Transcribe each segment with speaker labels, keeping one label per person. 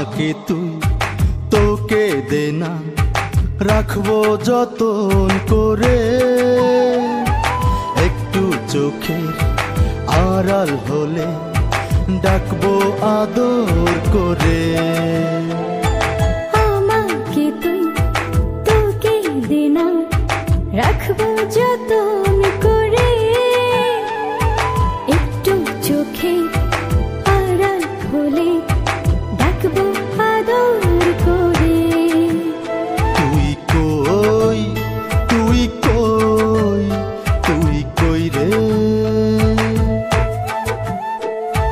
Speaker 1: আমাকে তুই তোকে দে না, রাখবো যতন করে। একটু চোখের আড়াল হলে ডাকবো আদর করে।
Speaker 2: আমাকে তুই তোকে দে না, রাখবো যতন করে। একটু চোখে আড়াল হলে ডাকবো আদর করে।
Speaker 1: তুই কই, তুই কই, তুই কই রে?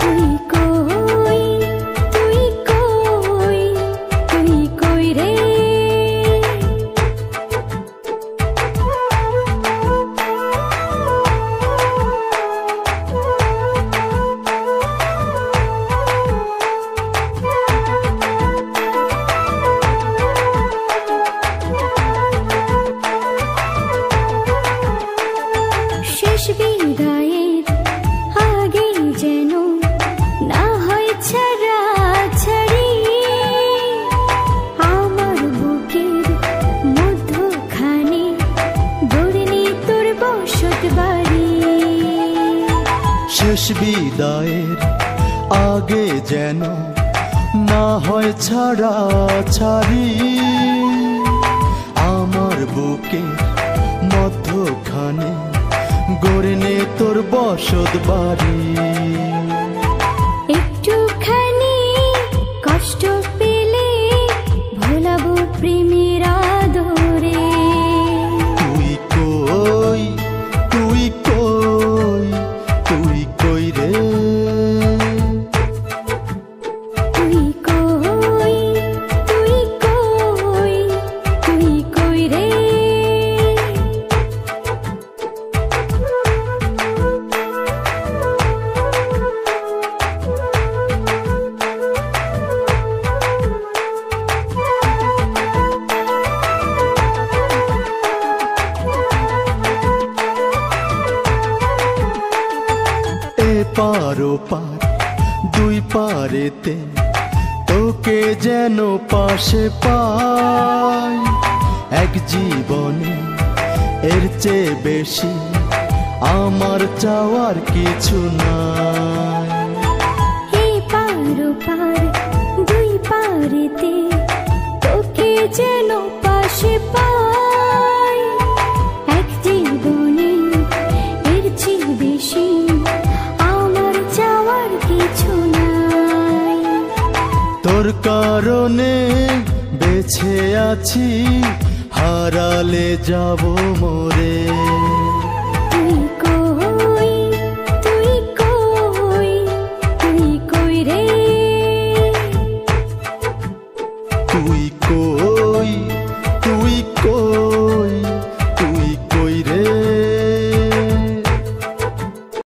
Speaker 2: তুই কই, তুই কই, তুই কই রে? শেষ বিদায়ের আগে যেন না হয় ছাড়াছাড়ি, আমার বুকের মধ্যখানে গড়নি তোর বসত বাড়ি।
Speaker 1: শেষ বিদায়ের আগে যেন না হয় ছাড়া ছাড়ি, আমার বুকে মধ্যখানে গড়ে নে তোর বসত বাড়ি।
Speaker 2: একটুখানি কষ্ট পেলে ভোলাবো প্রেমের আদরে।
Speaker 1: তুই কই, তুই কই, তুই কই রে?
Speaker 2: তুই কই, তুই কই, তুই কই রে?
Speaker 1: পার পার দুই পারেতে তোকে যেন পাশে পাই, এক জীবনে এর চেয়ে বেশি আমার চাওয়ার কিছু নাই।
Speaker 2: এই পার পার দুই পারেতে তোকে যেন পাশে পাই, এক জীবনে এর চেয়ে বেশি আমার চাওয়ার কিছু নাই।
Speaker 1: তোর কারণে বেঁচে আছি, হারালে যাব মরে।